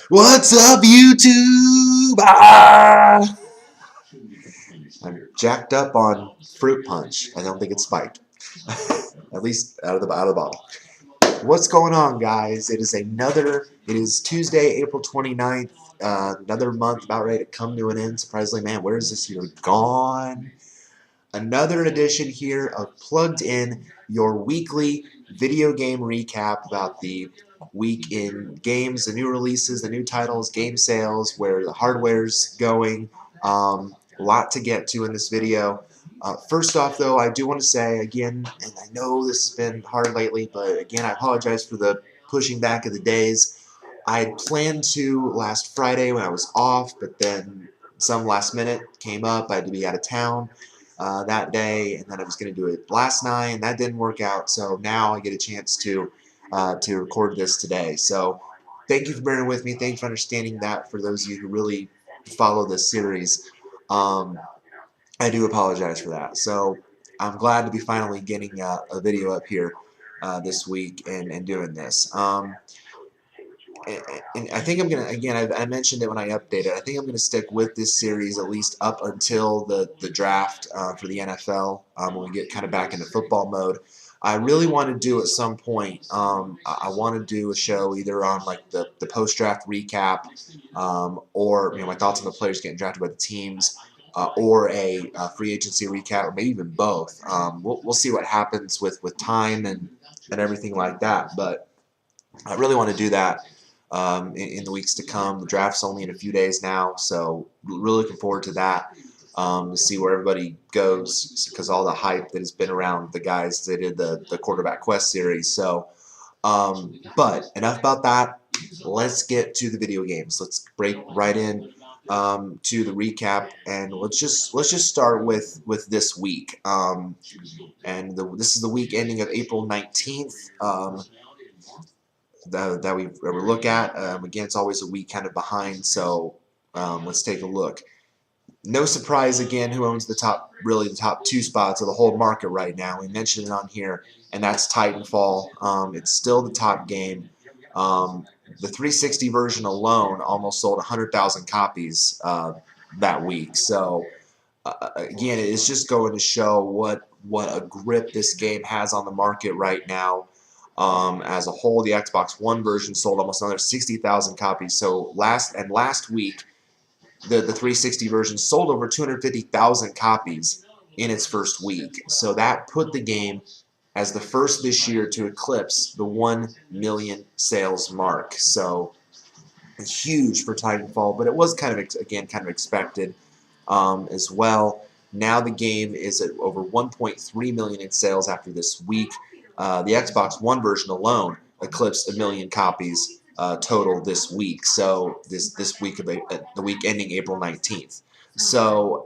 What's up, YouTube? Ah! I'm jacked up on fruit punch. I don't think it's spiked. At least out of the bottle. What's going on, guys? It is Tuesday, April 29th. Another month about ready to come to an end. Surprisingly, man, where is this year gone? Another edition here of Plugged In, your weekly video game recap about the week in games, the new releases, the new titles, game sales, where the hardware's going. A lot to get to in this video. First off, though, I do want to say, again, and I know this has been hard lately, but again, I apologize for the pushing back of the days. I had planned to last Friday when I was off, but then some last minute came up. I had to be out of town that day, and then I was going to do it last night, and that didn't work out. So now I get a chance to record this today. So thank you for bearing with me. Thanks for understanding that. For those of you who really follow this series, I do apologize for that. So I'm glad to be finally getting a video up here this week and doing this. And I think I'm going to, again, I mentioned it when I updated, I think I'm going to stick with this series at least up until the draft for the NFL when we get kind of back into football mode. I really want to do at some point, I want to do a show either on like the post-draft recap or my thoughts on the players getting drafted by the teams or a free agency recap or maybe even both. We'll see what happens with time and everything like that, but I really want to do that in the weeks to come. The draft's only in a few days now, so really looking forward to that, to see where everybody goes, because all the hype that has been around the guys that did the Quarterback Quest series. So, but enough about that. Let's get to the video games. Let's break right in to the recap, and let's just start with this week. This is the week ending of April 19th. That we ever look at. Again, it's always a week kind of behind, so let's take a look. No surprise again who owns the top two spots of the whole market right now. We mentioned it on here, and that's Titanfall. It's still the top game. The 360 version alone almost sold 100,000 copies that week. So again, it's just going to show what a grip this game has on the market right now. As a whole, the Xbox One version sold almost another 60,000 copies. So last week, the 360 version sold over 250,000 copies in its first week. So that put the game as the first this year to eclipse the 1 million sales mark. So huge for Titanfall, but it was kind of expected as well. Now the game is at over 1.3 million in sales after this week. The Xbox One version alone eclipsed 1 million copies total this week. So this week of the week ending April 19th. So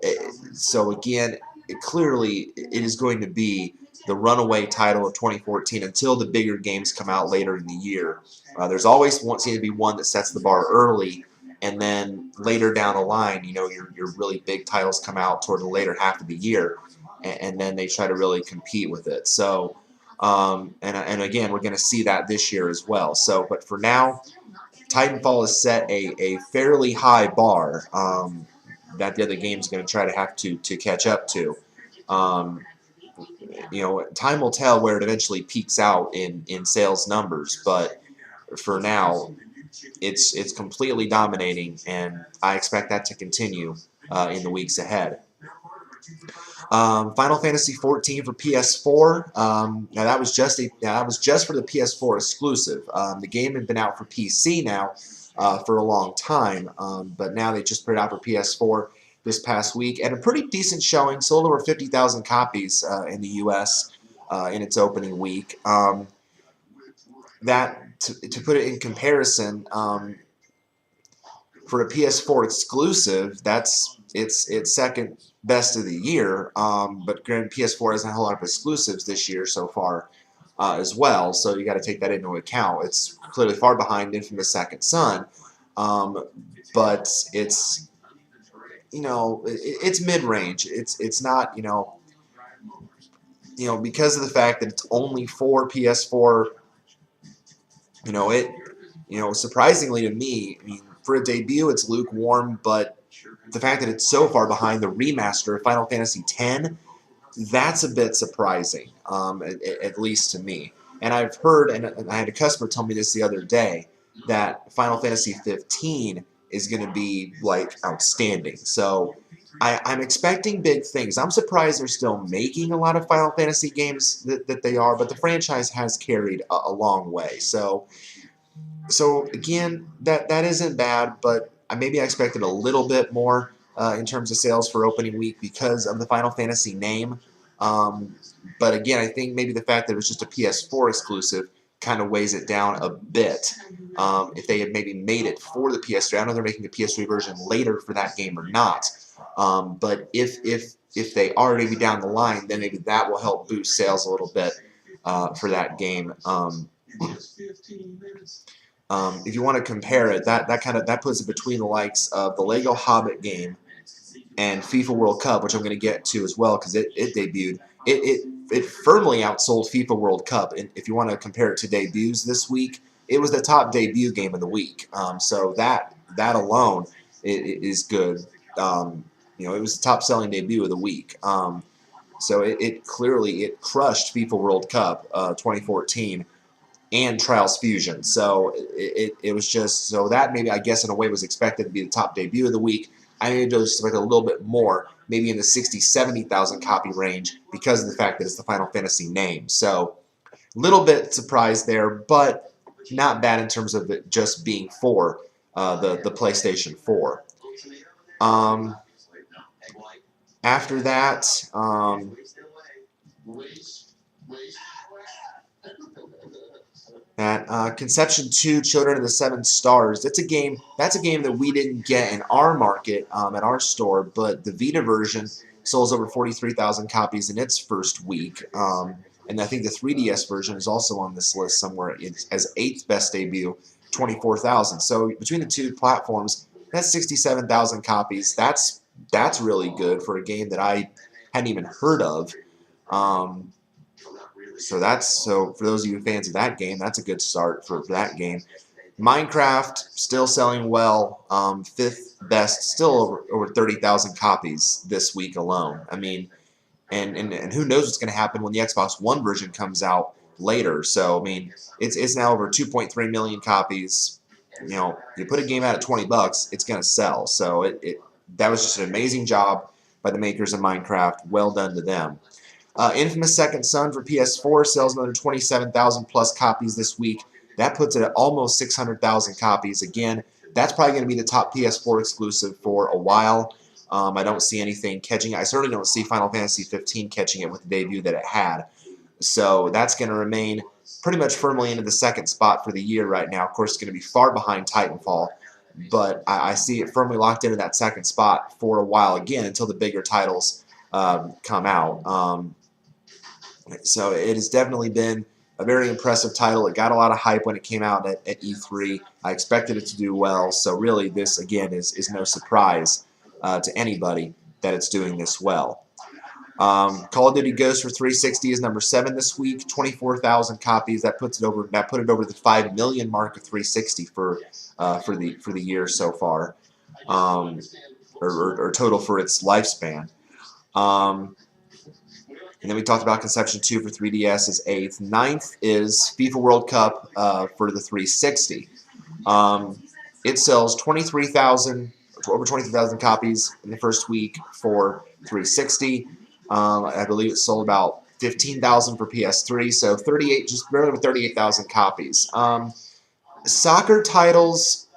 again, clearly it is going to be the runaway title of 2014 until the bigger games come out later in the year. There's always seems to be one that sets the bar early, and then later down the line, your really big titles come out toward the later half of the year, and then they try to really compete with it. So, and again, we're going to see that this year as well. So, but for now, Titanfall has set a fairly high bar that the other games are going to try to have to catch up to. Time will tell where it eventually peaks out in sales numbers, but for now, it's completely dominating, and I expect that to continue in the weeks ahead. Final Fantasy 14 for PS4. Now that was just for the PS4 exclusive. The game had been out for PC now for a long time, but now they just put it out for PS4 this past week, and a pretty decent showing. Sold over 50,000 copies in the U.S. In its opening week. To put it in comparison, for a PS4 exclusive, that's its second best of the year. But granted, PS4 hasn't had a whole lot of exclusives this year so far as well, so you got to take that into account. It's clearly far behind Infamous Second Son, but it's it's mid-range. It's not because of the fact that it's only for PS4. surprisingly to me, I mean, for a debut, it's lukewarm, but the fact that it's so far behind the remaster of Final Fantasy X, that's a bit surprising, at least to me. And I've heard, and I had a customer tell me this the other day, that Final Fantasy 15 is going to be like outstanding. So I'm expecting big things. I'm surprised they're still making a lot of Final Fantasy games that they are, but the franchise has carried a long way. So again, that isn't bad, but maybe I expected a little bit more in terms of sales for opening week because of the Final Fantasy name. But again, I think maybe the fact that it was just a PS4 exclusive kind of weighs it down a bit. If they had maybe made it for the PS3, I don't know if they're making the PS3 version later for that game or not. But if they are maybe down the line, then maybe that will help boost sales a little bit for that game. If you want to compare it, that puts it between the likes of the Lego Hobbit game and FIFA World Cup, which I'm going to get to as well because it debuted. It firmly outsold FIFA World Cup, and if you want to compare it to debuts this week, it was the top debut game of the week. So that alone is good. It was the top selling debut of the week. So it clearly crushed FIFA World Cup 2014 and Trials Fusion. So it was just, so that maybe I guess in a way was expected to be the top debut of the week. I needed to expect a little bit more, maybe in the 60, 70,000 copy range because of the fact that it's the Final Fantasy name. So a little bit surprised there, but not bad in terms of it just being for the PlayStation 4. After that, Conception 2, Children of the Seven Stars. That's a game that we didn't get in our market at our store, but the Vita version sold over 43,000 copies in its first week. And I think the 3DS version is also on this list somewhere. It has 8th best debut, 24,000. So between the two platforms, that's 67,000 copies. That's really good for a game that I hadn't even heard of. So for those of you fans of that game, that's a good start for that game. Minecraft still selling well, 5th best, still over 30,000 copies this week alone. I mean, and who knows what's going to happen when the Xbox One version comes out later. So I mean, it's now over 2.3 million copies. You put a game out at $20, it's going to sell. So that was just an amazing job by the makers of Minecraft. Well done to them. Infamous Second Son for PS4 sells another 27,000 plus copies this week. That puts it at almost 600,000 copies. Again, that's probably going to be the top PS4 exclusive for a while. I don't see anything catching it. I certainly don't see Final Fantasy 15 catching it with the debut that it had. So that's going to remain pretty much firmly into the second spot for the year right now. Of course, it's going to be far behind Titanfall, but I see it firmly locked into that second spot for a while again until the bigger titles come out. So it has definitely been a very impressive title. It got a lot of hype when it came out at E3. I expected it to do well. So really this, again, is no surprise to anybody that it's doing this well. Call of Duty Ghosts for 360 is number 7 this week. 24,000 copies. That put it over the 5 million mark of 360 for the year so far, or total for its lifespan. And then we talked about Conception 2 for 3DS is 8th. 9th is FIFA World Cup for the 360. It sells over 23,000 copies in the first week for 360. I believe it sold about 15,000 for PS3, so just barely over 38,000 copies. Soccer titles,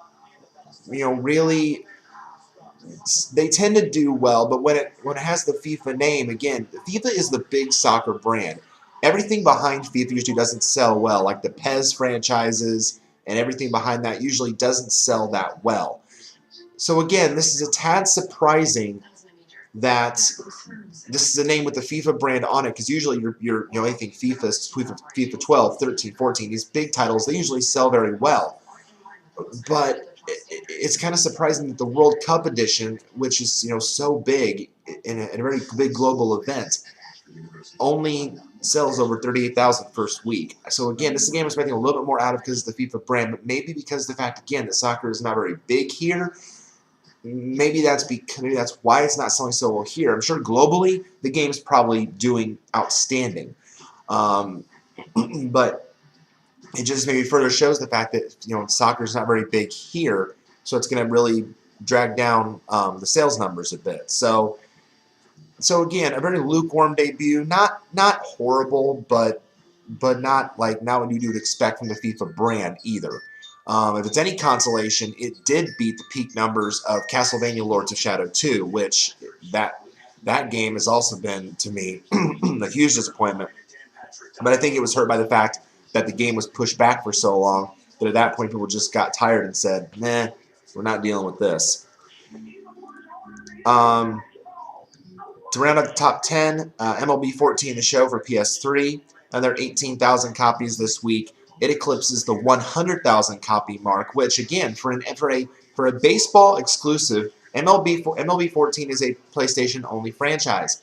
really, they tend to do well, but when it has the FIFA name, again, FIFA is the big soccer brand. Everything behind FIFA usually doesn't sell well, like the PES franchises and everything behind that usually doesn't sell that well. So again, this is a tad surprising that this is a name with the FIFA brand on it, because usually anything FIFA 12, 13, 14, these big titles, they usually sell very well. But it's kind of surprising that the World Cup edition, which is so big in a very big global event, only sells over 38,000 first week. So again, this is a game I'm expecting a little bit more out of because of the FIFA brand, but maybe because of the fact, again, that soccer is not very big here. Maybe that's why it's not selling so well here. I'm sure globally the game's probably doing outstanding, but it just maybe further shows the fact that soccer is not very big here, so it's going to really drag down the sales numbers a bit. So again, a very lukewarm debut. Not horrible, but not what you would expect from the FIFA brand either. If it's any consolation, it did beat the peak numbers of Castlevania Lords of Shadow 2, which that game has also been, to me, a huge disappointment. But I think it was hurt by the fact that the game was pushed back for so long that at that point people just got tired and said, nah, we're not dealing with this. To round out the top 10, MLB 14 The Show for PS3. Another 18,000 copies this week. It eclipses the 100,000 copy mark, which again, for a baseball exclusive, MLB 14 is a PlayStation only franchise.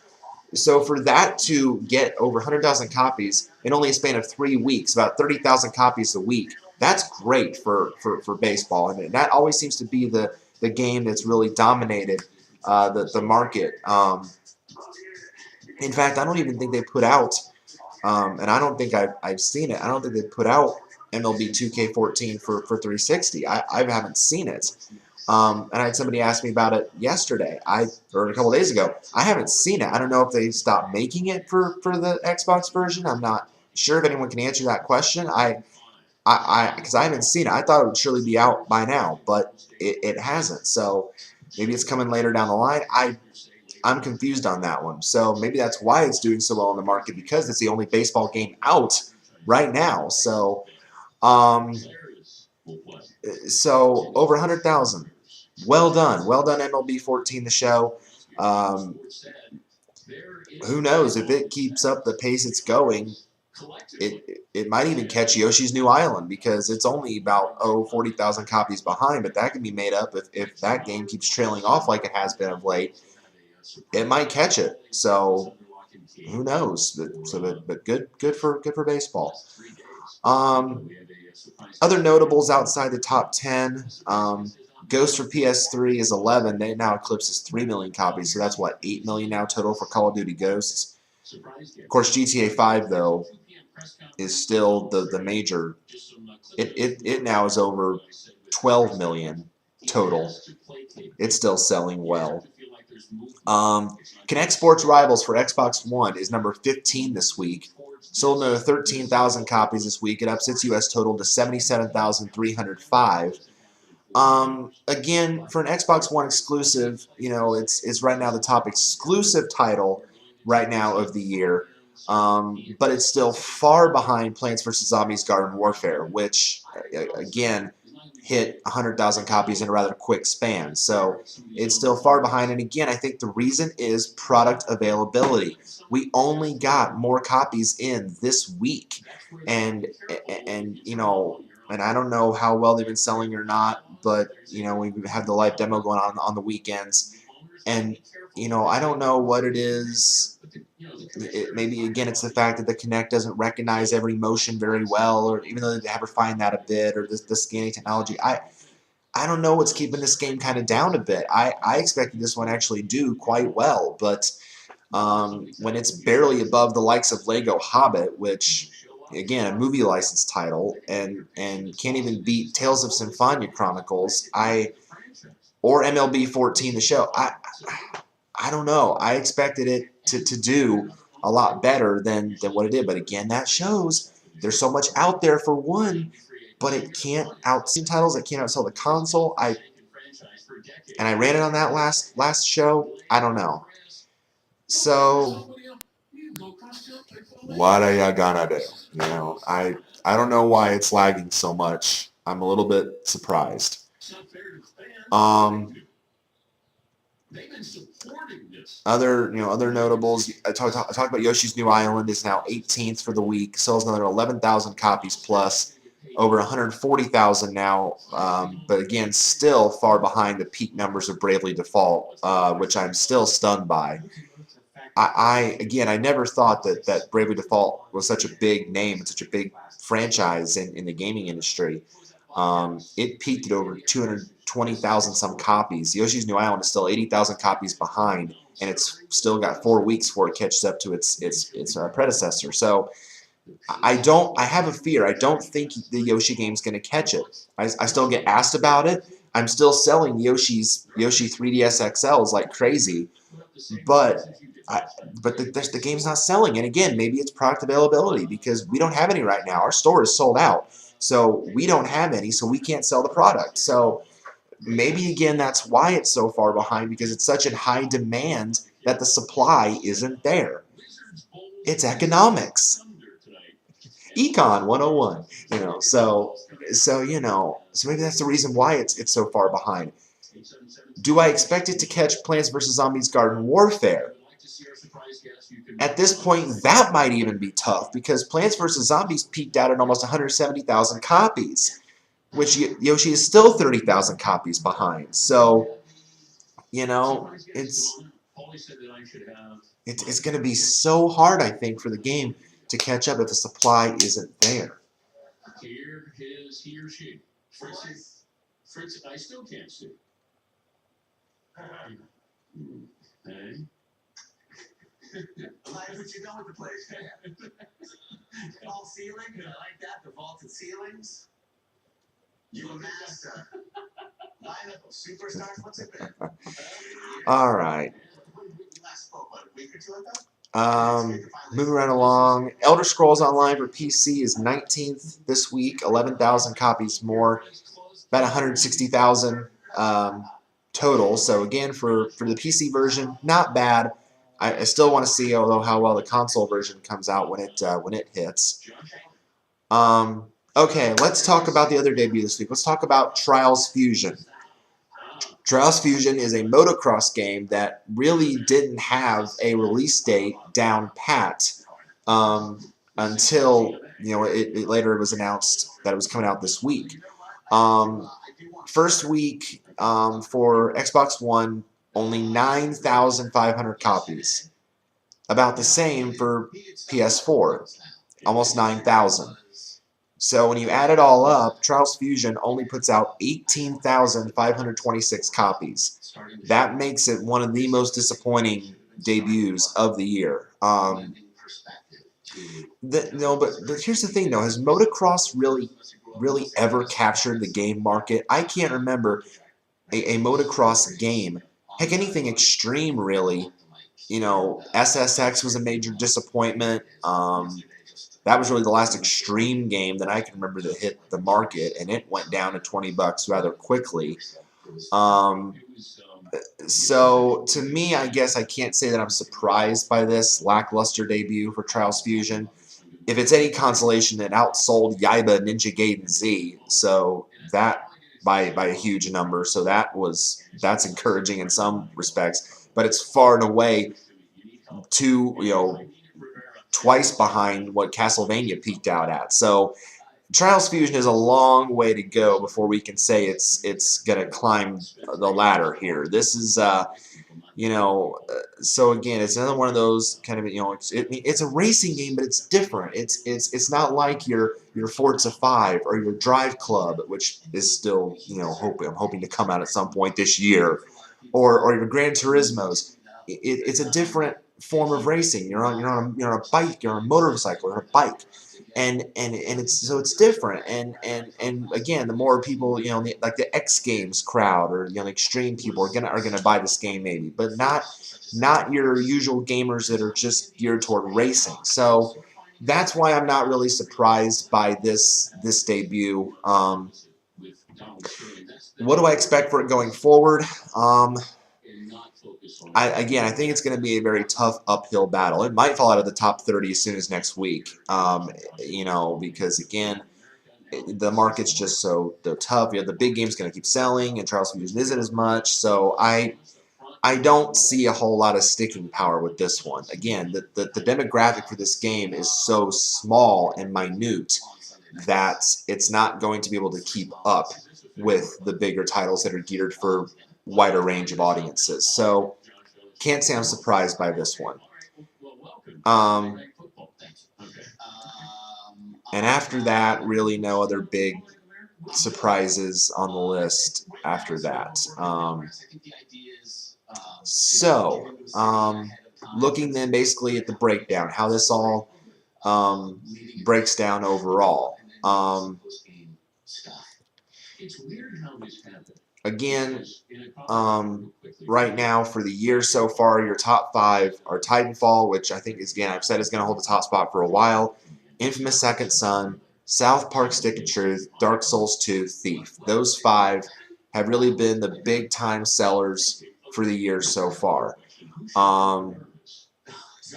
So for that to get over 100,000 copies in only a span of 3 weeks, about 30,000 copies a week, that's great for baseball, and that always seems to be the game that's really dominated the market. In fact, I don't even think they put out, and I don't think I've seen it. I don't think they put out MLB 2K14 for 360. I haven't seen it. And I had somebody ask me about it yesterday, or a couple days ago. I haven't seen it. I don't know if they stopped making it for the Xbox version. I'm not sure if anyone can answer that question. Because I haven't seen it. I thought it would surely be out by now, but it hasn't. So maybe it's coming later down the line. I'm confused on that one. So maybe that's why it's doing so well in the market, because it's the only baseball game out right now. So over 100,000. Well done, MLB 14 The Show. Who knows if it keeps up the pace it's going? It might even catch Yoshi's New Island, because it's only about 40,000 copies behind, but that can be made up if that game keeps trailing off like it has been of late. It might catch it. So who knows? But good for baseball. Other notables outside the top 10. Ghost for PS3 is 11. It now eclipses 3 million copies. So that's 8 million now total for Call of Duty Ghosts. Of course, GTA 5 though is still the major. It now is over 12 million total. It's still selling well. Kinect Sports Rivals for Xbox One is number 15 this week. Sold another 13,000 copies this week. It ups its U.S. total to 77,305. Again, for an Xbox One exclusive, it's right now the top exclusive title right now of the year. But it's still far behind Plants vs. Zombies Garden Warfare, which, again, hit 100,000 copies in a rather quick span. So it's still far behind. And again, I think the reason is product availability. We only got more copies in this week. And I don't know how well they've been selling or not, but, we've had the live demo going on the weekends. And, I don't know what it is. Maybe, again, it's the fact that the Kinect doesn't recognize every motion very well, or even though they have refined that a bit, or the scanning technology. I don't know what's keeping this game kind of down a bit. I expected this one actually do quite well, but when it's barely above the likes of Lego Hobbit, which, again, a movie license title, and can't even beat Tales of Symphonia Chronicles, or MLB 14 The Show, I don't know. I expected it to do a lot better than what it did. But again, that shows there's so much out there for one, but it can't outsell titles. It can't outsell the console. I ran it on that last show. I don't know. So what are you gonna do? I don't know why it's lagging so much. I'm a little bit surprised. Other notables. I talked about Yoshi's New Island is now 18th for the week. Sells another 11,000 copies plus. Over 140,000 now, but again, still far behind the peak numbers of Bravely Default, which I'm still stunned by. Again, I never thought that Bravely Default was such a big name and such a big franchise in the gaming industry. It peaked at over 220,000 some copies. Yoshi's New Island is still 80,000 copies behind, and it's still got 4 weeks before it catches up to its predecessor. So I have a fear. I don't think the Yoshi game's going to catch it. I still get asked about it. I'm still selling Yoshi 3DS XLs like crazy, but I, but the game's not selling. And again, maybe it's product availability because we don't have any right now. Our store is sold out, so we don't have any, so we can't sell the product. So maybe again that's why it's so far behind, because it's such in high demand that the supply isn't there. It's economics. Econ 101, so maybe that's the reason why it's so far behind. Do I expect it to catch Plants vs. Zombies Garden Warfare? At this point, that might even be tough because Plants vs. Zombies peaked out at almost 170,000 copies, which Yoshi is still 30,000 copies behind. So, it's going to be so hard, I think, for the game to catch up if the supply isn't there. Here is he or she. Fritz, I still can't see. Hey. Like what you done with the place, man? False ceiling? I like that. The vaulted ceilings. You a master. Lineup of superstars. What's it been? All right. Last spoke about a week or two ago. Moving right along. Elder Scrolls Online for PC is 19th this week, 11,000 copies more, about 160,000 total. So again, for the PC version, not bad. I still want to see, although, how well the console version comes out when it hits. Okay, let's talk about the other debut this week. Let's talk about Trials Fusion. Trials Fusion is a motocross game that really didn't have a release date down pat until later it was announced that it was coming out this week. First week for Xbox One, only 9,500 copies. About the same for PS4, almost 9,000. So when you add it all up, Trials Fusion only puts out 18,526 copies. That makes it one of the most disappointing debuts of the year. But here's the thing, though. Has motocross really ever captured the game market? I can't remember a motocross game. Heck, anything extreme, really. SSX was a major disappointment. That was really the last extreme game that I can remember that hit the market, and it went down to $20 rather quickly. So to me, I guess I can't say that I'm surprised by this lackluster debut for Trials Fusion. If it's any consolation, it outsold Yaiba Ninja Gaiden Z, so that by a huge number. So that's encouraging in some respects, but it's far and away twice behind what Castlevania peaked out at. So Trials Fusion is a long way to go before we can say it's going to climb the ladder here. This is so again, it's another one of those kind of it's a racing game, but it's different. It's not like your Forza 5 or your Drive Club, which is still I'm hoping to come out at some point this year, or your Gran Turismos. It's a different form of racing. You're on a bike, you're on a motorcycle, or a bike, and it's different. And again, the more people like the X Games crowd or the extreme people are gonna buy this game maybe, but not your usual gamers that are just geared toward racing. So that's why I'm not really surprised by this debut. What do I expect for it going forward? I think it's going to be a very tough uphill battle. It might fall out of the top 30 as soon as next week, because, again, the market's just so tough. The big game's going to keep selling, and Trials Fusion isn't as much. So I don't see a whole lot of sticking power with this one. Again, the demographic for this game is so small and minute that it's not going to be able to keep up with the bigger titles that are geared for wider range of audiences. So can't say I'm surprised by this one. Um, Okay. and after that, really no other big surprises on the list after that. Looking then basically at the breakdown, how this all breaks down overall. Again, right now for the year so far, your top 5 are Titanfall, which I think is, again, I've said is going to hold the top spot for a while, Infamous Second Son, South Park Stick of Truth, Dark Souls 2, Thief. Those 5 have really been the big time sellers for the year so far.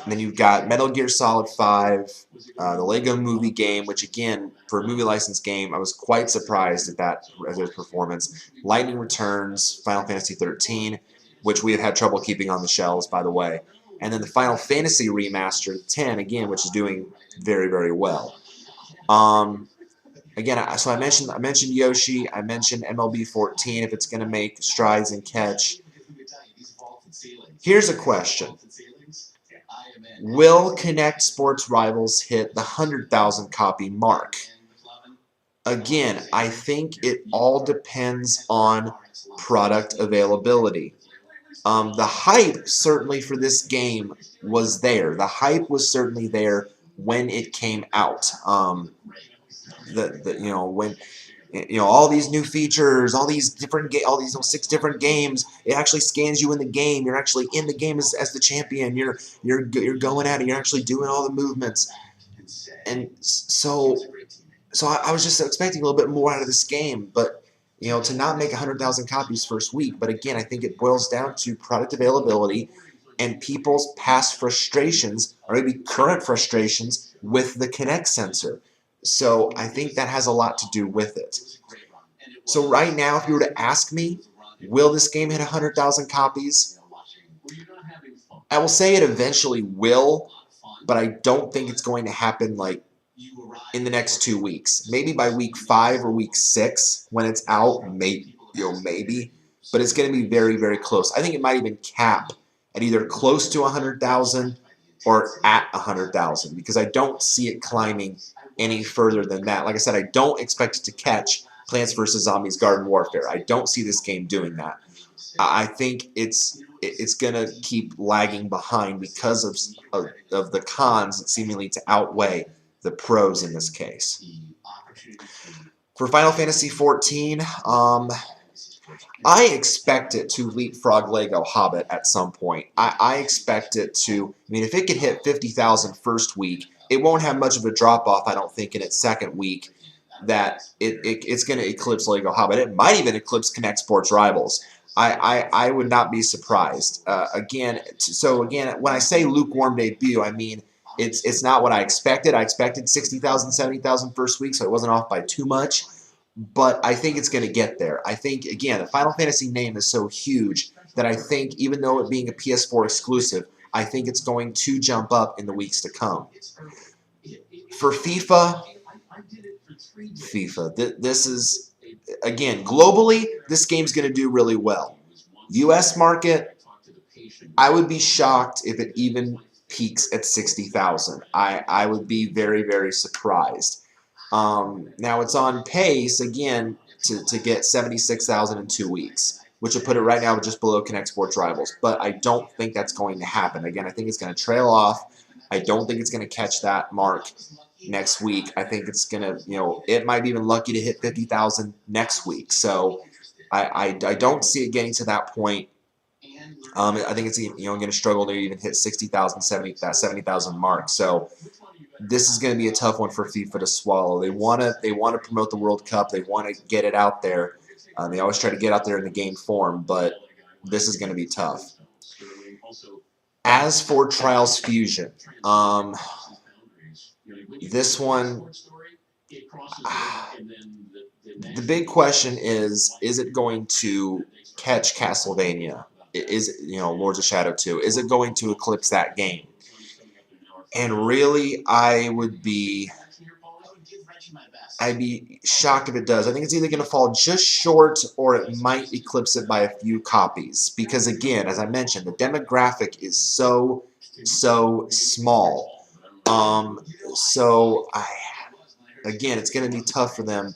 Then you've got Metal Gear Solid 5, the Lego Movie game, which again, for a movie license game, I was quite surprised at his performance. Lightning Returns, Final Fantasy 13, which we have had trouble keeping on the shelves, by the way. And then the Final Fantasy Remaster 10, again, which is doing very, very well. Again, so I mentioned Yoshi, I mentioned MLB 14, if it's going to make strides and catch. Here's a question. Will Kinect Sports Rivals hit the 100,000 copy mark? Again, I think it all depends on product availability. The hype certainly for this game was there. The hype was certainly there when it came out. When all these new features, all these 6 different games, it actually scans you in the game. You're actually in the game as the champion. You're going at it. You're actually doing all the movements, and so I was just expecting a little bit more out of this game, but to not make 100,000 copies first week. But again, I think it boils down to product availability and people's past frustrations, or maybe current frustrations with the Kinect sensor. So I think that has a lot to do with it. So right now, if you were to ask me, will this game hit 100,000 copies? I will say it eventually will, but I don't think it's going to happen like in the next 2 weeks. Maybe by week 5 or week 6 when it's out, maybe. But it's going to be very, very close. I think it might even cap at either close to 100,000 or at 100,000 because I don't see it climbing any further than that. Like I said, I don't expect it to catch Plants vs. Zombies Garden Warfare. I don't see this game doing that. I think it's going to keep lagging behind because of the cons seemingly to outweigh the pros in this case. For Final Fantasy 14, I expect it to leapfrog Lego Hobbit at some point. I expect it to, if it could hit 50,000 first week, it won't have much of a drop-off, I don't think, in its second week, that it's going to eclipse Lego Hobbit. It might even eclipse Kinect Sports Rivals. I would not be surprised. Again, when I say lukewarm debut, I mean it's not what I expected. I expected 60,000, 70,000 first week, so it wasn't off by too much. But I think it's going to get there. I think, again, the Final Fantasy name is so huge that I think, even though it being a PS4 exclusive, I think it's going to jump up in the weeks to come. For FIFA, this is, again, globally, this game's going to do really well. U.S. market, I would be shocked if it even peaks at 60,000. I would be very, very surprised. Now it's on pace, again, to get 76,000 in 2 weeks, which would put it right now just below Kinect Sports Rivals. But I don't think that's going to happen. Again, I think it's going to trail off. I don't think it's going to catch that mark next week. I think it's going to, it might be even lucky to hit 50,000 next week. So I don't see it getting to that point. I think it's going to struggle to even hit 60,000, 70,000 mark. So this is going to be a tough one for FIFA to swallow. They want to promote the World Cup. They want to get it out there. They always try to get out there in the game form, but this is going to be tough. As for Trials Fusion, this one, the big question is it going to catch Castlevania? Is it, Lords of Shadow 2? Is it going to eclipse that game? And really, I'd be shocked if it does. I think it's either going to fall just short or it might eclipse it by a few copies. Because again, as I mentioned, the demographic is so so small. So again, it's going to be tough for them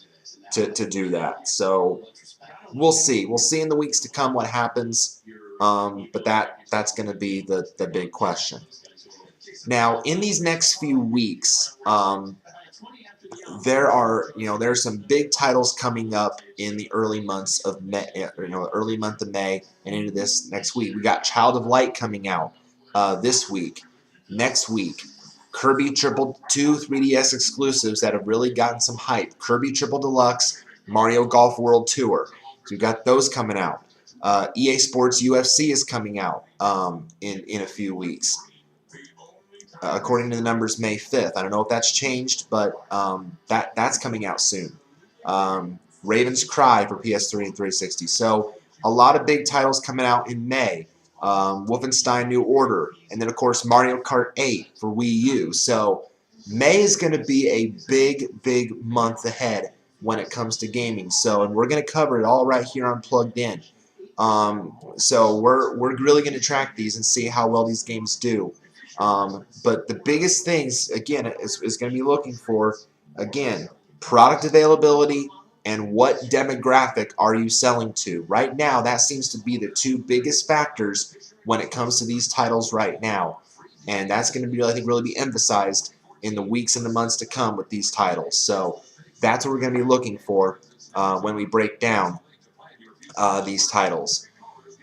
to do that. So we'll see. We'll see in the weeks to come what happens. But that's going to be the big question. Now, in these next few weeks, there's some big titles coming up in the early months of May, early month of May and into this next week. We got Child of Light coming out this week. Next week, Kirby Triple 2 3DS exclusives that have really gotten some hype. Kirby Triple Deluxe, Mario Golf World Tour. So we've got those coming out. EA Sports UFC is coming out in a few weeks. According to the numbers, May 5th. I don't know if that's changed, but that's coming out soon. Raven's Cry for PS3 and 360. So a lot of big titles coming out in May. Wolfenstein New Order, and then of course Mario Kart 8 for Wii U. So May is going to be a big month ahead when it comes to gaming. So, and we're going to cover it all right here on Plugged In. So we're really going to track these and see how well these games do. But the biggest things, again, is going to be looking for, again, product availability and what demographic are you selling to. Right now, that seems to be the two biggest factors when it comes to these titles right now. And that's going to be, I think, really be emphasized in the weeks and the months to come with these titles. So that's what we're going to be looking for when we break down these titles.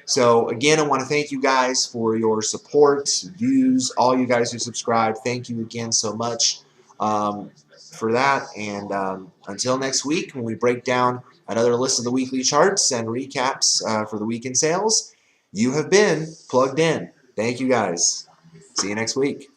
So, again, I want to thank you guys for your support, views, all you guys who subscribe. Thank you again so much for that. And until next week, when we break down another list of the weekly charts and recaps for the week in sales, you have been Plugged In. Thank you, guys. See you next week.